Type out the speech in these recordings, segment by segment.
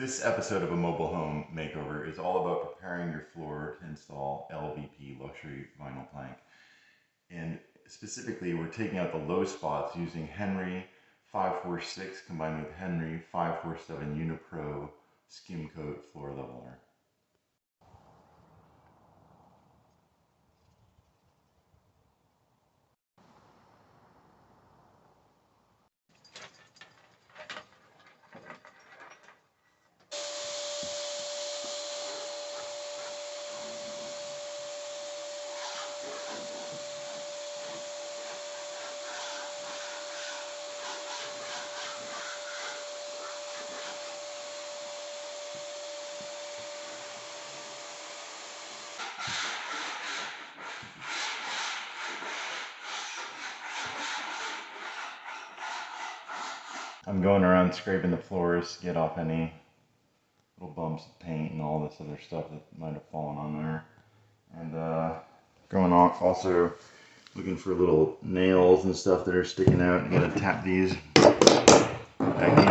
This episode of a mobile home makeover is all about preparing your floor to install LVP, luxury vinyl plank. And specifically, we're taking out the low spots using Henry 546 combined with Henry 547 Unipro skim coat floor leveler. I'm going around scraping the floors to get off any little bumps of paint and all this other stuff that might have fallen on there. And going off also looking for little nails and stuff that are sticking out. I'm gonna tap these back in.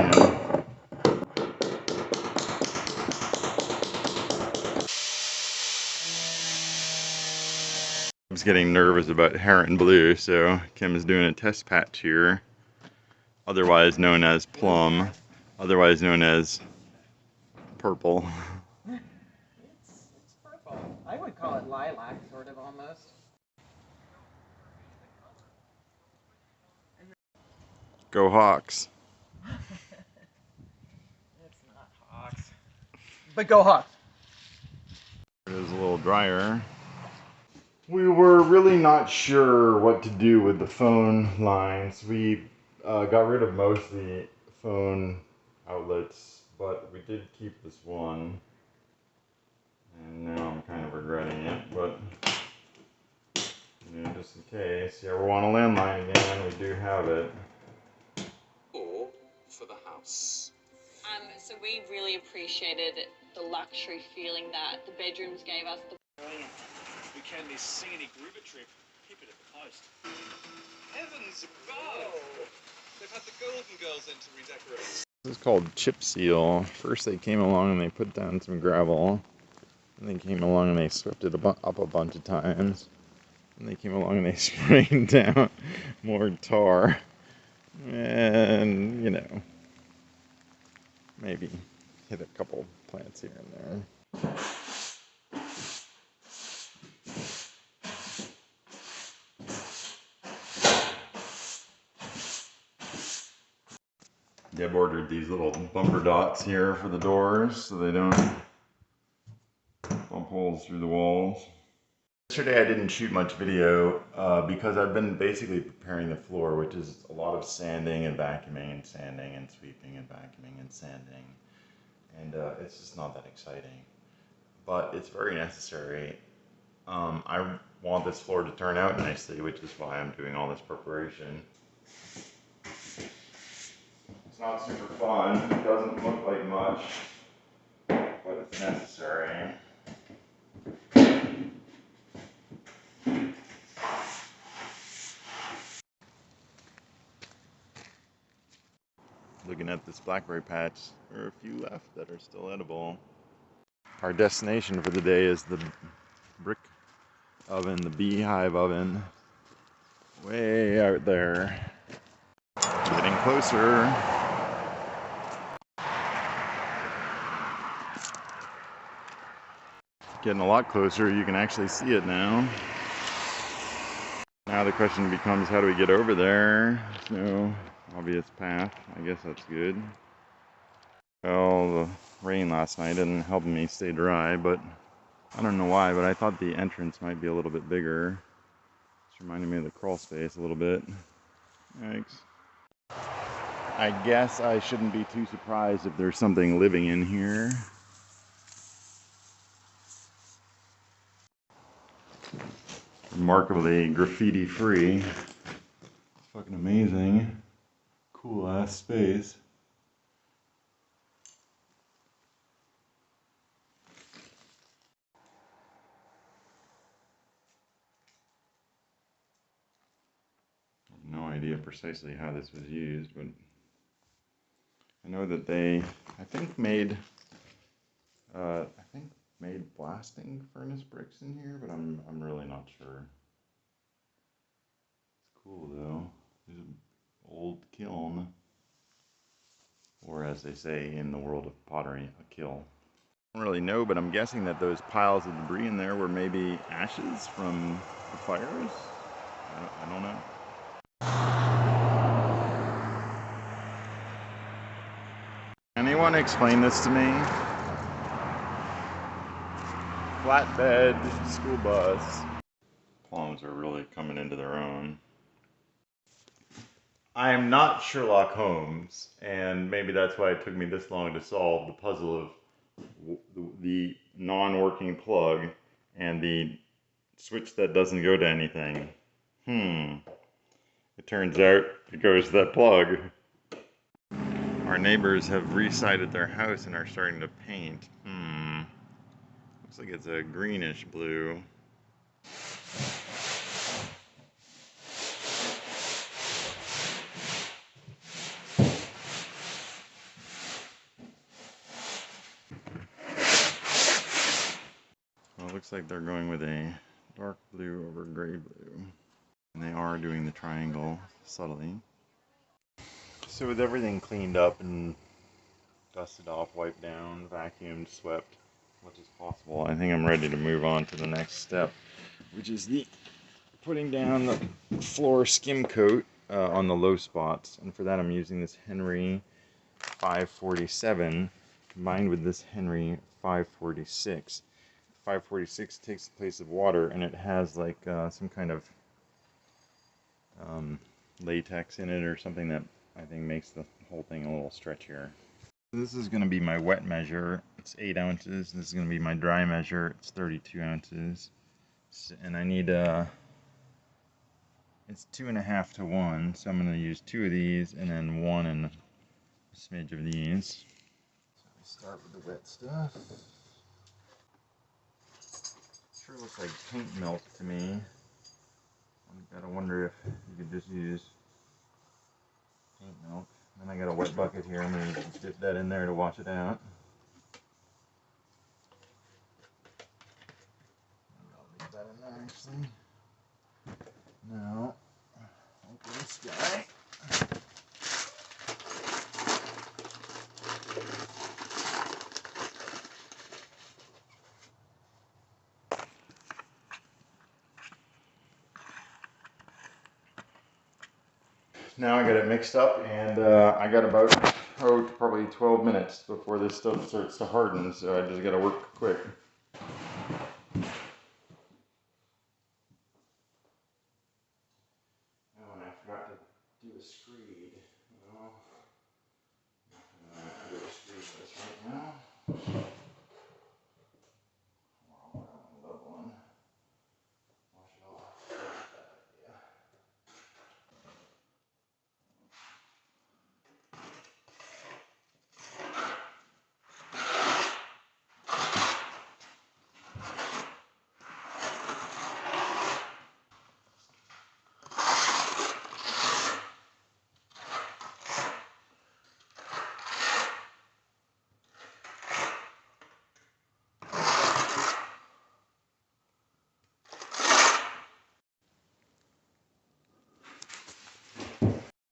I was getting nervous about Heron Blue, so Kim is doing a test patch here, otherwise known as plum, otherwise known as purple. It's purple. I would call it lilac, sort of, almost. Go Hawks. It's not Hawks. But go Hawks. It is a little drier. We were really not sure what to do with the phone lines. We got rid of most of the phone outlets, but we did keep this one. And now I'm kind of regretting it, but you know, just in case you ever want a landline again, we do have it. Or for the house. So we really appreciated the luxury feeling that the bedrooms gave us. Brilliant. We can this scenic river trip. Keep it at the post. Heavens above! They've had the Golden Girls in to redecorate. This is called chip seal. First they came along and they put down some gravel. And they came along and they swept it up a bunch of times. And they came along and they sprayed down more tar. And, you know, maybe hit a couple plants here and there. Deb ordered these little bumper dots here for the doors so they don't bump holes through the walls. Yesterday I didn't shoot much video because I've been basically preparing the floor, which is a lot of sanding and vacuuming and sanding and sweeping and vacuuming and sanding. And it's just not that exciting. But it's very necessary. I want this floor to turn out nicely, which is why I'm doing all this preparation. It's not super fun, it doesn't look like much, but it's necessary. Looking at this blackberry patch, there are a few left that are still edible. Our destination for the day is the brick oven, the beehive oven, way out there. Getting closer. Getting a lot closer, you can actually see it now. Now the question becomes, how do we get over there? There's no obvious path. I guess that's good. Well, the rain last night didn't help me stay dry, but I don't know why, but I thought the entrance might be a little bit bigger. It's reminding me of the crawl space a little bit. Thanks. I guess I shouldn't be too surprised if there's something living in here. Remarkably graffiti free. Fucking amazing. Cool ass space. I have no idea precisely how this was used, but I know that they, I think, made I think made blasting furnace bricks in here, but I'm really not sure. It's cool though. There's an old kiln, or as they say in the world of pottery, a kiln. I don't really know, but I'm guessing that those piles of debris in there were maybe ashes from the fires. I don't know. Anyone explain this to me? Flatbed school bus. Plums are really coming into their own. I am not Sherlock Holmes, and maybe that's why it took me this long to solve the puzzle of the non-working plug and the switch that doesn't go to anything. It turns out it goes to that plug. Our neighbors have re-sided their house and are starting to paint. Looks like it's a greenish blue. Well, it looks like they're going with a dark blue over gray blue. And they are doing the triangle subtly. So with everything cleaned up and dusted off, wiped down, vacuumed, swept, much as possible, I think I'm ready to move on to the next step, which is the putting down the floor skim coat on the low spots. And for that I'm using this Henry 547 combined with this Henry 546. 546 takes the place of water, and it has like some kind of latex in it or something that I think makes the whole thing a little stretchier. This is going to be my wet measure. It's 8 ounces. This is going to be my dry measure. It's 32 ounces. And I need it's 2.5 to 1. So I'm going to use 2 of these and then 1 and a smidge of these. So we start with the wet stuff. Sure looks like paint milk to me. I gotta wonder if you could just use paint milk. Then I got a wet bucket here. I'm gonna dip that in there to wash it out. I'll leave that in there actually. Now, open this guy. Now I got it mixed up, and I got about probably 12 minutes before this stuff starts to harden, so I just got to work quick. Oh, and I forgot to do a screed. Well, I'm not going to do a screed this right now. Well, I love one. Wash it off. Yeah.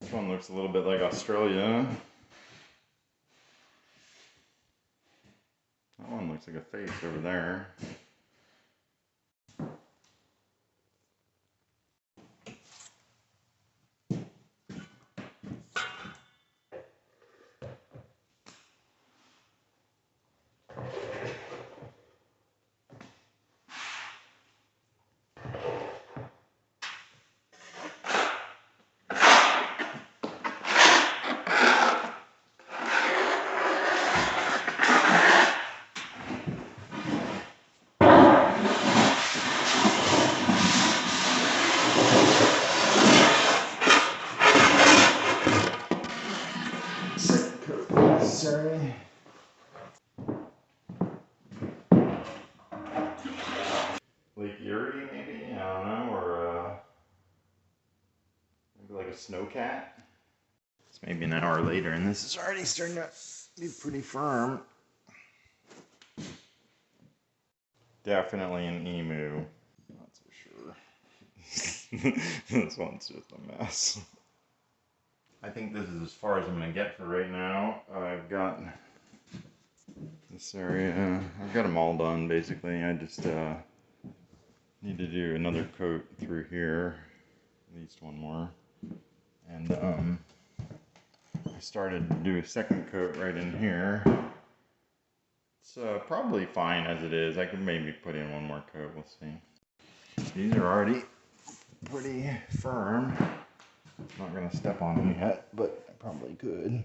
This one looks a little bit like Australia. That one looks like a face over there. Sorry. Lake Erie, maybe? I don't know, or maybe like a snowcat. It's maybe an hour later, and this is already starting to be pretty firm. Definitely an emu. That's for sure. This one's just a mess. I think this is as far as I'm gonna get for right now. I've got this area. I've got them all done basically. I just need to do another coat through here, at least one more. And I started to do a second coat right in here. It's probably fine as it is. I could maybe put in one more coat, we'll see. These are already pretty firm. I'm not gonna step on them yet, but I probably could.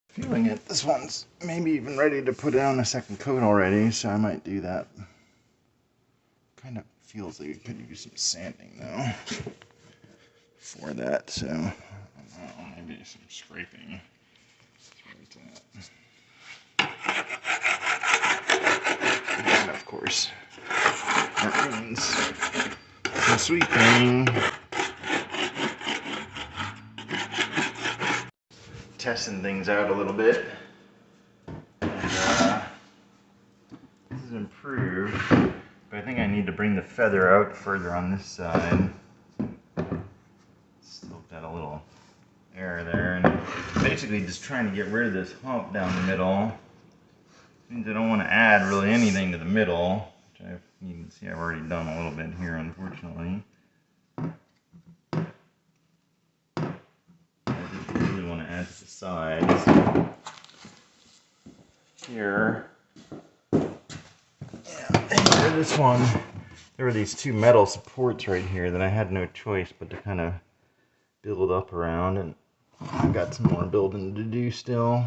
Feeling it, this one's maybe even ready to put down a second coat already, so I might do that. Kind of feels like it could use some sanding though for that, so I don't know, maybe some scraping. And of course, that means some sweeping. Testing things out a little bit. And, this is improved, but I think I need to bring the feather out further on this side. Still got a little air there, and basically just trying to get rid of this hump down the middle. Means I don't want to add really anything to the middle, which you can see I've already done a little bit here, unfortunately. I just really want to add to the sides. Here, yeah, and for this one, there were these two metal supports right here that I had no choice but to kind of build up around, and I've got some more building to do still.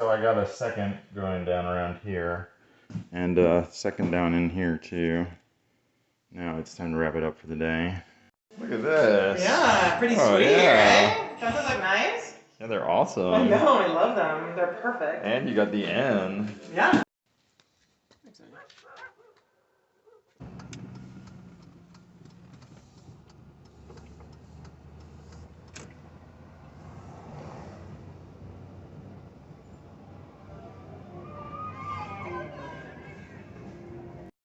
So I got a second going down around here, and a second down in here too. Now it's time to wrap it up for the day. Look at this. Yeah, pretty sweet, right? Doesn't that look nice? Yeah, they're awesome. I know, I love them. They're perfect. And you got the end. Yeah.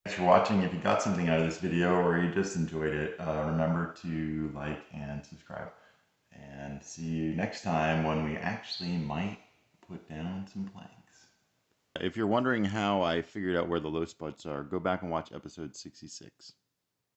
Thanks for watching. If you got something out of this video or you just enjoyed it, remember to like and subscribe. And see you next time when we actually might put down some planks. If you're wondering how I figured out where the low spots are, go back and watch episode 66.